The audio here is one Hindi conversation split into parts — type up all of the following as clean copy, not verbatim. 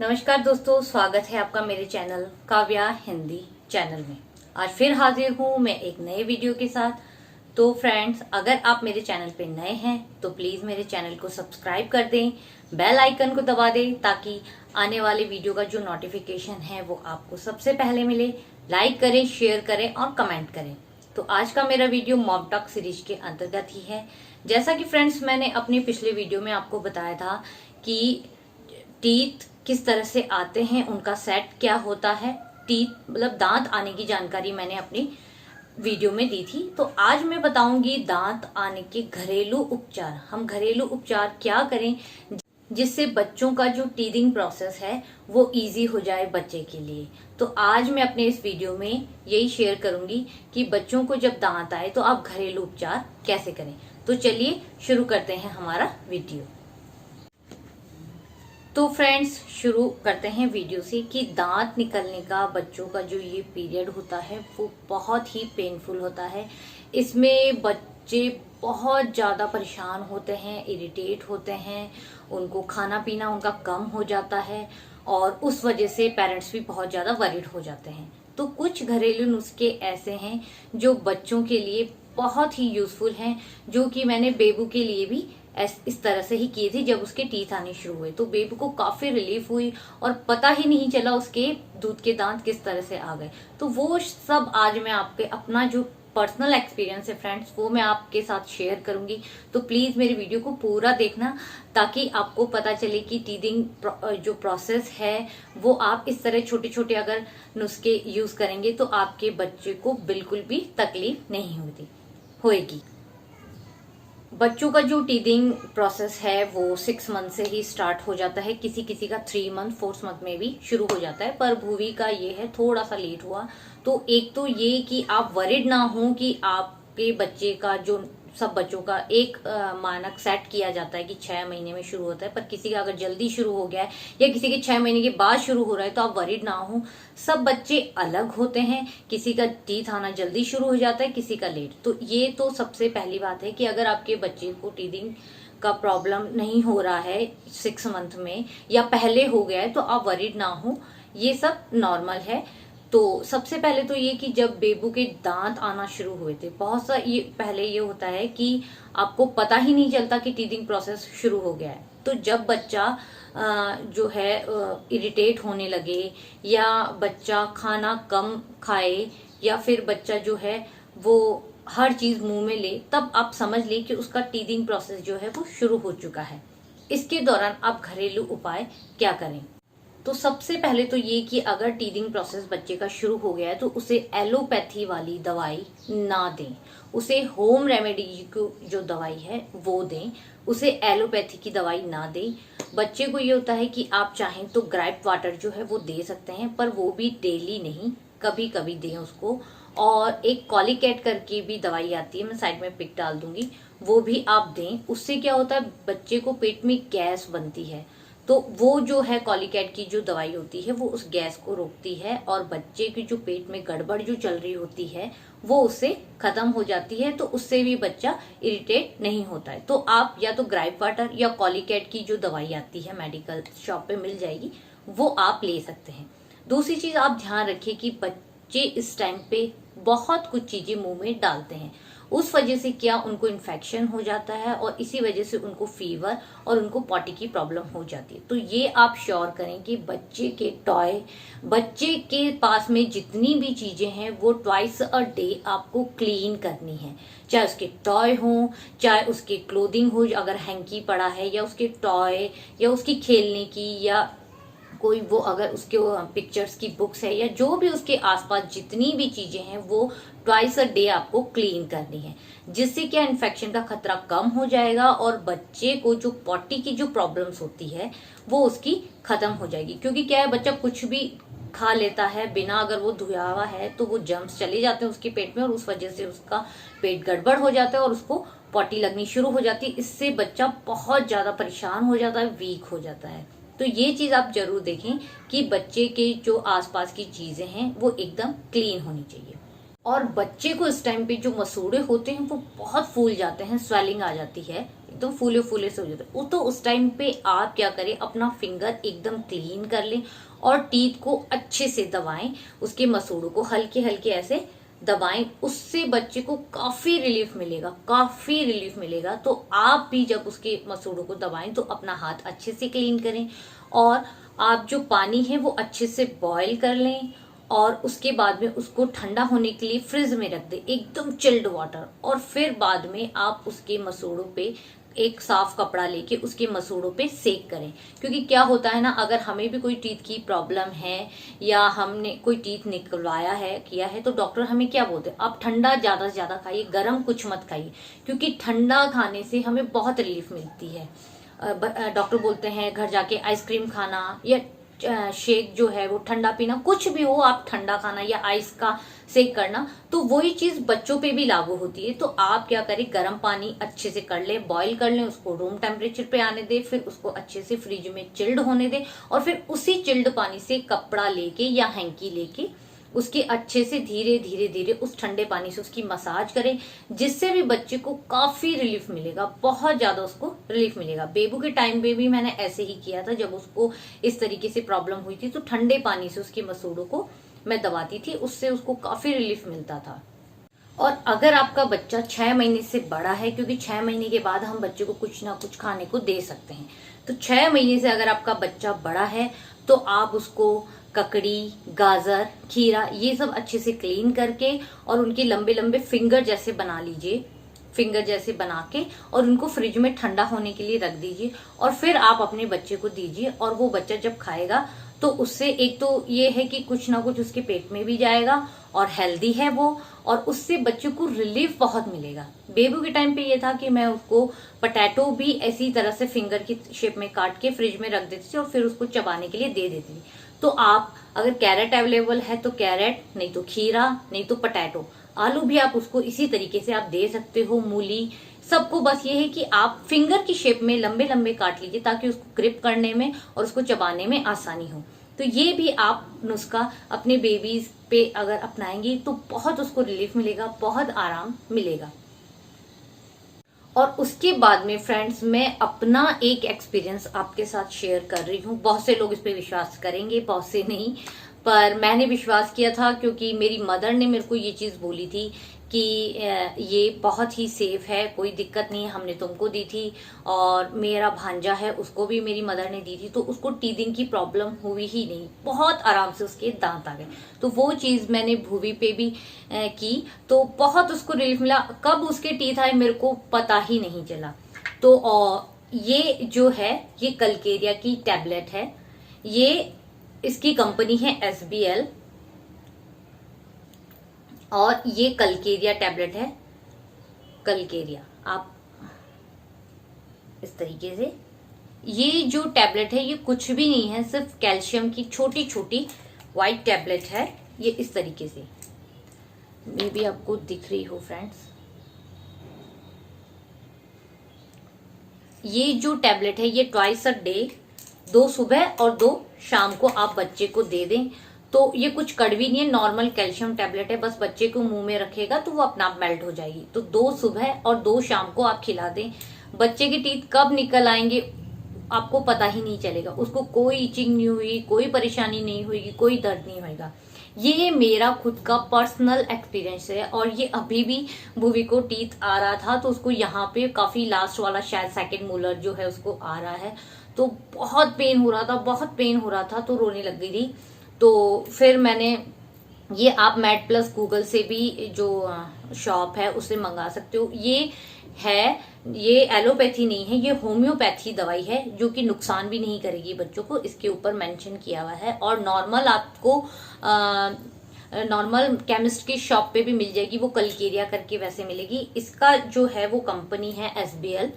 नमस्कार दोस्तों, स्वागत है आपका मेरे चैनल काव्या हिंदी चैनल में। आज फिर हाजिर हूँ मैं एक नए वीडियो के साथ। तो फ्रेंड्स, अगर आप मेरे चैनल पे नए हैं तो प्लीज मेरे चैनल को सब्सक्राइब कर दें, बेल आइकन को दबा दें ताकि आने वाले वीडियो का जो नोटिफिकेशन है वो आपको सबसे पहले मिले। लाइक करें, शेयर करें और कमेंट करें। तो आज का मेरा वीडियो मॉम टॉक सीरीज के अंतर्गत ही है। जैसा कि फ्रेंड्स, मैंने अपने पिछले वीडियो में आपको बताया था कि टीथ किस तरह से आते हैं, उनका सेट क्या होता है, टीथ मतलब दांत आने की जानकारी मैंने अपनी वीडियो में दी थी। तो आज मैं बताऊंगी दांत आने के घरेलू उपचार। हम घरेलू उपचार क्या करें जिससे बच्चों का जो टीथिंग प्रोसेस है वो इजी हो जाए बच्चे के लिए। तो आज मैं अपने इस वीडियो में यही शेयर करूंगी कि बच्चों को जब दांत आए तो आप घरेलू उपचार कैसे करें। तो चलिए शुरू करते हैं हमारा वीडियो। तो फ्रेंड्स, शुरू करते हैं वीडियो से कि दांत निकलने का बच्चों का जो ये पीरियड होता है वो बहुत ही पेनफुल होता है। इसमें बच्चे बहुत ज़्यादा परेशान होते हैं, इरिटेट होते हैं, उनको खाना पीना उनका कम हो जाता है और उस वजह से पेरेंट्स भी बहुत ज़्यादा वरीड हो जाते हैं। तो कुछ घरेलू नुस्खे ऐसे हैं जो बच्चों के लिए बहुत ही यूजफुल हैं, जो कि मैंने बेबू के लिए भी इस तरह से ही किए थे। जब उसके टीथ आने शुरू हुए तो बेबी को काफी रिलीफ हुई और पता ही नहीं चला उसके दूध के दांत किस तरह से आ गए। तो वो सब आज मैं आपके अपना जो पर्सनल एक्सपीरियंस है फ्रेंड्स वो मैं आपके साथ शेयर करूंगी। तो प्लीज मेरी वीडियो को पूरा देखना ताकि आपको पता चले कि टीथिंग जो प्रोसेस है वो आप इस तरह छोटे छोटे अगर नुस्खे यूज करेंगे तो आपके बच्चे को बिल्कुल भी तकलीफ नहीं होगी। बच्चों का जो टीथिंग प्रोसेस है वो 6 मंथ से ही स्टार्ट हो जाता है। किसी किसी का 3 मंथ 4 मंथ में भी शुरू हो जाता है, पर भूवी का ये है थोड़ा सा लेट हुआ। तो एक तो ये कि आप वरिड ना हो कि आपके बच्चे का जो सब बच्चों का एक मानक सेट किया जाता है कि 6 महीने में शुरू होता है, पर किसी का अगर जल्दी शुरू हो गया है या किसी के 6 महीने के बाद शुरू हो रहा है तो आप वरिड ना हो। सब बच्चे अलग होते हैं, किसी का टीथ आना जल्दी शुरू हो जाता है, किसी का लेट। तो ये तो सबसे पहली बात है कि अगर आपके बच्चे को टीथिंग का प्रॉब्लम नहीं हो रहा है 6 मंथ में या पहले हो गया है तो आप वरिड ना हो, ये सब नॉर्मल है। तो सबसे पहले तो ये कि जब बेबू के दांत आना शुरू हुए थे, बहुत सा ये पहले ये होता है कि आपको पता ही नहीं चलता कि टीथिंग प्रोसेस शुरू हो गया है। तो जब बच्चा जो है इरिटेट होने लगे या बच्चा खाना कम खाए या फिर बच्चा जो है वो हर चीज मुंह में ले, तब आप समझ ले कि उसका टीथिंग प्रोसेस जो है वो शुरू हो चुका है। इसके दौरान आप घरेलू उपाय क्या करें। तो सबसे पहले तो ये कि अगर टीथिंग प्रोसेस बच्चे का शुरू हो गया है तो उसे एलोपैथी वाली दवाई ना दें, उसे होम रेमेडी को जो दवाई है वो दें, उसे एलोपैथी की दवाई ना दें। बच्चे को ये होता है कि आप चाहें तो ग्राइप वाटर जो है वो दे सकते हैं, पर वो भी डेली नहीं, कभी कभी दें उसको। और एक कॉलिकेट करके भी दवाई आती है, मैं साइड में पिक डाल दूंगी, वो भी आप दें। उससे क्या होता है, बच्चे को पेट में गैस बनती है, तो वो जो है कॉलिकेट की जो दवाई होती है वो उस गैस को रोकती है और बच्चे की जो पेट में गड़बड़ जो चल रही होती है वो उससे खत्म हो जाती है। तो उससे भी बच्चा इरिटेट नहीं होता है। तो आप या तो ग्राइप वाटर या कॉलिकेट की जो दवाई आती है मेडिकल शॉप पे मिल जाएगी, वो आप ले सकते हैं। दूसरी चीज आप ध्यान रखिए कि बच्चे इस टाइम पे बहुत कुछ चीजें मुंह में डालते हैं, उस वजह से क्या उनको इन्फेक्शन हो जाता है और इसी वजह से उनको फीवर और उनको पॉटी की प्रॉब्लम हो जाती है। तो ये आप श्योर करें कि बच्चे के टॉय, बच्चे के पास में जितनी भी चीजें हैं वो ट्वाइस अ डे आपको क्लीन करनी है। चाहे उसके टॉय हो, चाहे उसके क्लोथिंग हो, अगर हैंकी पड़ा है, या उसके टॉय या उसकी खेलने की, या कोई वो अगर उसके पिक्चर्स की बुक्स है, या जो भी उसके आसपास जितनी भी चीजें हैं वो ट्वाइस अ डे आपको क्लीन करनी है। जिससे क्या इन्फेक्शन का खतरा कम हो जाएगा और बच्चे को जो पॉटी की जो प्रॉब्लम्स होती है वो उसकी खत्म हो जाएगी। क्योंकि क्या है, बच्चा कुछ भी खा लेता है बिना अगर वो धुया हुआ है तो वो जर्म्स चले जाते हैं उसके पेट में और उस वजह से उसका पेट गड़बड़ हो जाता है और उसको पॉटी लगनी शुरू हो जाती है। इससे बच्चा बहुत ज्यादा परेशान हो जाता है, वीक हो जाता है। तो ये चीज आप जरूर देखें कि बच्चे के जो आसपास की चीजें हैं वो एकदम क्लीन होनी चाहिए। और बच्चे को इस टाइम पे जो मसूड़े होते हैं वो बहुत फूल जाते हैं, स्वेलिंग आ जाती है, एकदम फूले फूले से हो जाते हैं। तो उस टाइम पे आप क्या करें, अपना फिंगर एकदम क्लीन कर लें और टीथ को अच्छे से दबाएं, उसके मसूड़ों को हल्के हल्के ऐसे दबाएं। उससे बच्चे को काफी रिलीफ मिलेगा, काफी रिलीफ मिलेगा। तो आप भी जब उसके मसूड़ों को दबाएं तो अपना हाथ अच्छे से क्लीन करें और आप जो पानी है वो अच्छे से बॉईल कर लें और उसके बाद में उसको ठंडा होने के लिए फ्रिज में रख दें, एकदम चिल्ड वाटर। और फिर बाद में आप उसके मसूड़ों पे एक साफ कपड़ा लेके उसके मसूड़ों पे सेक करें। क्योंकि क्या होता है ना, अगर हमें भी कोई टीथ की प्रॉब्लम है या हमने कोई टीथ निकलवाया है किया है तो डॉक्टर हमें क्या बोलते हैं, आप ठंडा ज्यादा से ज्यादा खाइए, गर्म कुछ मत खाइए। क्योंकि ठंडा खाने से हमें बहुत रिलीफ मिलती है। डॉक्टर बोलते हैं घर जाके आइसक्रीम खाना या शेक जो है वो ठंडा पीना, कुछ भी हो आप ठंडा खाना या आइस का सेक करना, तो वही चीज बच्चों पे भी लागू होती है। तो आप क्या करें, गर्म पानी अच्छे से कर लें, बॉईल कर लें, उसको रूम टेम्परेचर पे आने दें, फिर उसको अच्छे से फ्रिज में चिल्ड होने दें और फिर उसी चिल्ड पानी से कपड़ा लेके या हैंकी लेके उसके अच्छे से धीरे धीरे धीरे उस ठंडे पानी से उसकी मसाज करें, जिससे भी बच्चे को काफी रिलीफ मिलेगा, बहुत ज्यादा उसको रिलीफ मिलेगा। बेबू के टाइम पे भी मैंने ऐसे ही किया था, जब उसको इस तरीके से प्रॉब्लम हुई थी तो ठंडे पानी से उसके मसूड़ों को मैं दबाती थी, उससे उसको काफी रिलीफ मिलता था। और अगर आपका बच्चा 6 महीने से बड़ा है, क्योंकि 6 महीने के बाद हम बच्चे को कुछ ना कुछ खाने को दे सकते हैं, तो 6 महीने से अगर आपका बच्चा बड़ा है तो आप उसको ककड़ी, गाजर, खीरा ये सब अच्छे से क्लीन करके और उनके लंबे लंबे फिंगर जैसे बना लीजिए, फिंगर जैसे बना के और उनको फ्रिज में ठंडा होने के लिए रख दीजिए और फिर आप अपने बच्चे को दीजिए। और वो बच्चा जब खाएगा तो उससे एक तो ये है कि कुछ ना कुछ उसके पेट में भी जाएगा और हेल्दी है वो, और उससे बच्चे को रिलीफ बहुत मिलेगा। बेबू के टाइम पे ये था कि मैं उसको पटैटो भी ऐसी तरह से फिंगर की शेप में काट के फ्रिज में रख देती थी और फिर उसको चबाने के लिए दे देती थी। तो आप अगर कैरेट अवेलेबल है तो कैरेट, नहीं तो खीरा, नहीं तो पटैटो, आलू भी आप उसको इसी तरीके से आप दे सकते हो, मूली, सबको बस ये है कि आप फिंगर की शेप में लंबे लंबे काट लीजिए ताकि उसको ग्रिप करने में और उसको चबाने में आसानी हो। तो ये भी आप नुस्खा अपने बेबीज पे अगर अपनाएंगी तो बहुत उसको रिलीफ मिलेगा, बहुत आराम मिलेगा। और उसके बाद में फ्रेंड्स मैं अपना एक एक्सपीरियंस आपके साथ शेयर कर रही हूँ। बहुत से लोग इस पे विश्वास करेंगे, बहुत से नहीं, पर मैंने विश्वास किया था क्योंकि मेरी मदर ने मेरे को ये चीज बोली थी कि ये बहुत ही सेफ है, कोई दिक्कत नहीं है, हमने तुमको दी थी और मेरा भांजा है उसको भी मेरी मदर ने दी थी, तो उसको टीथिंग की प्रॉब्लम हुई ही नहीं, बहुत आराम से उसके दांत आ गए। तो वो चीज मैंने भूवी पे भी की तो बहुत उसको रिलीफ मिला। कब उसके टीथ आए मेरे को पता ही नहीं चला। तो ये जो है ये कलकेरिया की टैबलेट है, ये इसकी कंपनी है SBL और ये कलकेरिया टैबलेट है, कलकेरिया। आप इस तरीके से, ये जो टैबलेट है ये कुछ भी नहीं है, सिर्फ कैल्शियम की छोटी छोटी व्हाइट टैबलेट है। ये इस तरीके से मे भी आपको दिख रही हो फ्रेंड्स। ये जो टैबलेट है ये ट्वाइस अ डे, 2 सुबह और 2 शाम को आप बच्चे को दे दें। तो ये कुछ कड़वी नहीं है, नॉर्मल कैल्शियम टैबलेट है, बस बच्चे को मुंह में रखेगा तो वो अपना आप मेल्ट हो जाएगी। तो 2 सुबह और 2 शाम को आप खिला दें। बच्चे के टीथ कब निकल आएंगे आपको पता ही नहीं चलेगा, उसको कोई इचिंग नहीं हुई, कोई परेशानी नहीं हुई, कोई दर्द नहीं होगा। ये मेरा खुद का पर्सनल एक्सपीरियंस है। और ये अभी भी भूवी को टीथ आ रहा था तो उसको यहाँ पे काफी लास्ट वाला शायद सेकंड मोलर जो है उसको आ रहा है, तो बहुत पेन हो रहा था, बहुत पेन हो रहा था, तो रोने लग गई थी। तो फिर मैंने ये, आप मेड प्लस गूगल से भी जो शॉप है उससे मंगा सकते हो। ये एलोपैथी नहीं है, ये होम्योपैथी दवाई है जो कि नुकसान भी नहीं करेगी बच्चों को, इसके ऊपर मेंशन किया हुआ है। और नॉर्मल आपको नॉर्मल केमिस्ट की शॉप पे भी मिल जाएगी, वो कलकेरिया करके वैसे मिलेगी। इसका जो है वो कंपनी है SBL,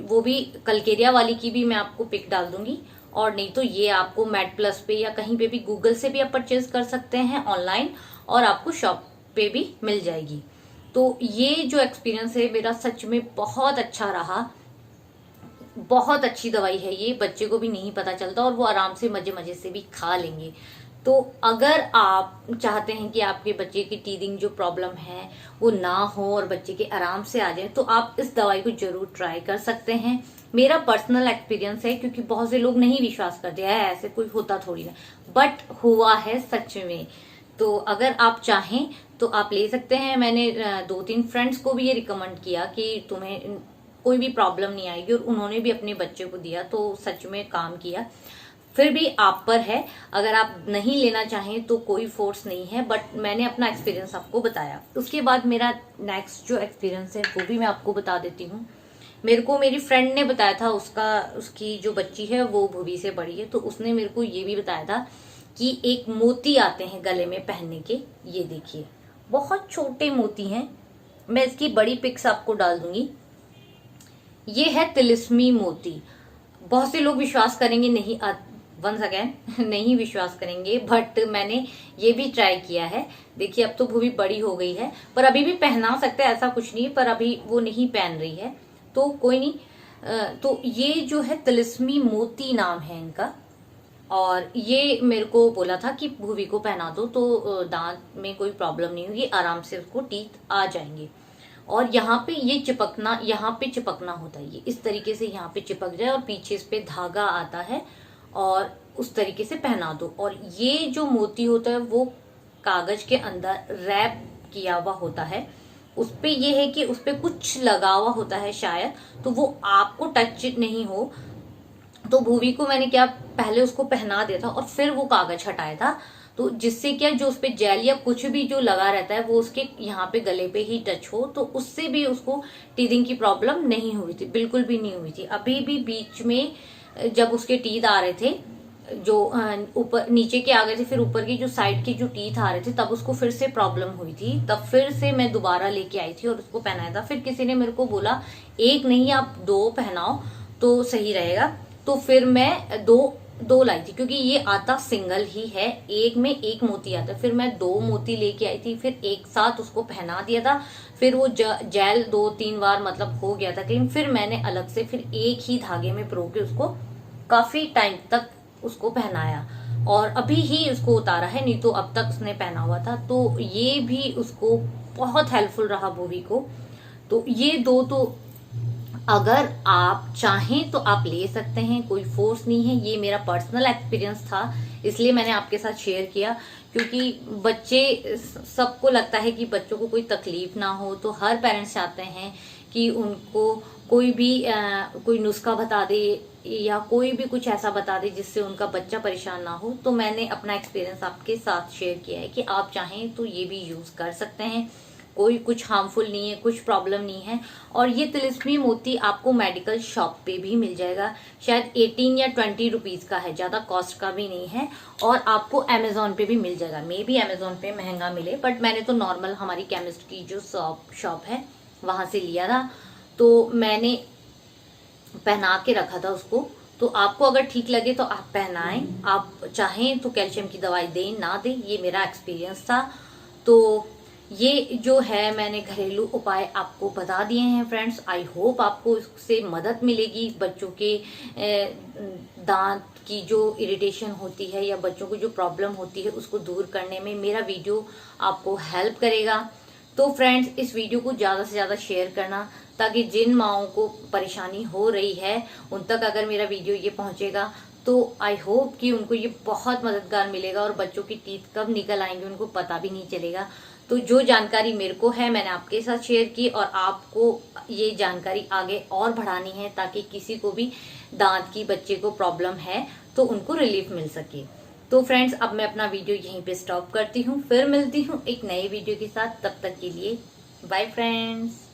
वो भी कलकेरिया वाली की भी मैं आपको पिक डाल दूंगी। और नहीं तो ये आपको मेड प्लस पे या कहीं पे भी गूगल से भी आप परचेज कर सकते हैं ऑनलाइन, और आपको शॉप पे भी मिल जाएगी। तो ये जो एक्सपीरियंस है मेरा सच में बहुत अच्छा रहा, बहुत अच्छी दवाई है ये, बच्चे को भी नहीं पता चलता और वो आराम से मजे मजे से भी खा लेंगे। तो अगर आप चाहते हैं कि आपके बच्चे की टीथिंग जो प्रॉब्लम है वो ना हो और बच्चे के आराम से आ जाए, तो आप इस दवाई को जरूर ट्राई कर सकते हैं। मेरा पर्सनल एक्सपीरियंस है, क्योंकि बहुत से लोग नहीं विश्वास करते हैं, ऐसे कोई होता थोड़ी ना, बट हुआ है सच में। तो अगर आप चाहें तो आप ले सकते हैं। मैंने 2-3 फ्रेंड्स को भी ये रिकमेंड किया कि तुम्हें कोई भी प्रॉब्लम नहीं आएगी, और उन्होंने भी अपने बच्चे को दिया तो सच में काम किया। फिर भी आप पर है, अगर आप नहीं लेना चाहें तो कोई फोर्स नहीं है, बट मैंने अपना एक्सपीरियंस आपको बताया। उसके बाद मेरा नेक्स्ट जो एक्सपीरियंस है वो भी मैं आपको बता देती हूँ। मेरे को मेरी फ्रेंड ने बताया था, उसकी जो बच्ची है वो भूवी से बड़ी है, तो उसने मेरे को ये भी बताया था कि एक मोती आते हैं गले में पहनने के। ये देखिए, बहुत छोटे मोती हैं, मैं इसकी बड़ी पिक्स आपको डाल दूंगी। ये है तिलिस्मी मोती। बहुत से लोग विश्वास करेंगे नहीं, वंस अगेन नहीं विश्वास करेंगे, बट मैंने ये भी ट्राई किया है। देखिए, अब तो भूवी बड़ी हो गई है, पर अभी भी पहना सकते हैं, ऐसा कुछ नहीं है, पर अभी वो नहीं पहन रही है तो कोई नहीं। तो ये जो है तिलिस्मी मोती नाम है इनका, और ये मेरे को बोला था कि भूवी को पहना दो तो दांत में कोई प्रॉब्लम नहीं होगी, आराम से उसको टीथ आ जाएंगे। और यहाँ पे ये चिपकना, यहाँ पे चिपकना होता है, ये इस तरीके से यहाँ पे चिपक जाए और पीछे इस पे धागा आता है और उस तरीके से पहना दो। और ये जो मोती होता है वो कागज के अंदर रैप किया हुआ होता है, उस पे ये है कि उस पे कुछ लगा हुआ होता है शायद, तो वो आपको टच नहीं हो। तो भूवी को मैंने क्या, पहले उसको पहना दिया था और फिर वो कागज हटाया था, तो जिससे क्या, जो उस पे जेल या कुछ भी जो लगा रहता है वो उसके यहाँ पे गले पे ही टच हो, तो उससे भी उसको टीथिंग की प्रॉब्लम नहीं हुई थी, बिल्कुल भी नहीं हुई थी। अभी भी बीच में जब उसके टीथ आ रहे थे, जो ऊपर नीचे के आ गए थे, फिर ऊपर की जो साइड के जो टीथ आ रहे थे, तब उसको फिर से प्रॉब्लम हुई थी। तब फिर से मैं दोबारा लेके आई थी और उसको पहनाया था। फिर किसी ने मेरे को बोला एक नहीं आप 2 पहनाओ तो सही रहेगा, तो फिर मैं दो लाई थी, क्योंकि ये आता सिंगल ही है, एक में एक मोती आता है। फिर मैं 2 मोती लेके आई थी, फिर एक साथ उसको पहना दिया था। फिर वो जेल 2-3 बार मतलब हो गया था क्लीन, फिर मैंने अलग से फिर एक ही धागे में पिरो के उसको काफी टाइम तक उसको पहनाया, और अभी ही उसको उतारा है, नहीं तो अब तक उसने पहना हुआ था। तो ये भी उसको बहुत हेल्पफुल रहा भूवी को। तो ये 2 तो अगर आप चाहें तो आप ले सकते हैं, कोई फोर्स नहीं है। ये मेरा पर्सनल एक्सपीरियंस था, इसलिए मैंने आपके साथ शेयर किया, क्योंकि बच्चे, सबको लगता है कि बच्चों को कोई तकलीफ ना हो, तो हर पेरेंट्स चाहते हैं कि उनको कोई भी कोई नुस्खा बता दे या कोई भी कुछ ऐसा बता दे जिससे उनका बच्चा परेशान ना हो। तो मैंने अपना एक्सपीरियंस आपके साथ शेयर किया है कि आप चाहें तो ये भी यूज कर सकते हैं, कोई कुछ हार्मफुल नहीं है, कुछ प्रॉब्लम नहीं है। और ये तिलिस्मी मोती आपको मेडिकल शॉप पे भी मिल जाएगा, शायद 18 या 20 रुपीज का है, ज्यादा कॉस्ट का भी नहीं है। और आपको अमेजोन पे भी मिल जाएगा, मे बी अमेजोन पे महंगा मिले, बट मैंने तो नॉर्मल हमारी केमिस्ट की जो शॉप है वहां से लिया था। तो मैंने पहना के रखा था उसको। तो आपको अगर ठीक लगे तो आप पहनाएं, आप चाहें तो कैल्शियम की दवाई दें ना दें, ये मेरा एक्सपीरियंस था। तो ये जो है मैंने घरेलू उपाय आपको बता दिए हैं फ्रेंड्स। आई होप आपको इससे मदद मिलेगी, बच्चों के दांत की जो इरिटेशन होती है या बच्चों को जो प्रॉब्लम होती है उसको दूर करने में मेरा वीडियो आपको हेल्प करेगा। तो फ्रेंड्स, इस वीडियो को ज्यादा से ज्यादा शेयर करना, ताकि जिन माओं को परेशानी हो रही है उन तक अगर मेरा वीडियो ये पहुंचेगा तो आई होप कि उनको ये बहुत मददगार मिलेगा, और बच्चों की टीथ कब निकल आएंगे उनको पता भी नहीं चलेगा। तो जो जानकारी मेरे को है मैंने आपके साथ शेयर की, और आपको ये जानकारी आगे और बढ़ानी है ताकि किसी को भी दांत की बच्चे को प्रॉब्लम है तो उनको रिलीफ मिल सके। तो फ्रेंड्स, अब मैं अपना वीडियो यहीं पे स्टॉप करती हूँ, फिर मिलती हूँ एक नए वीडियो के साथ। तब तक के लिए बाय फ्रेंड्स।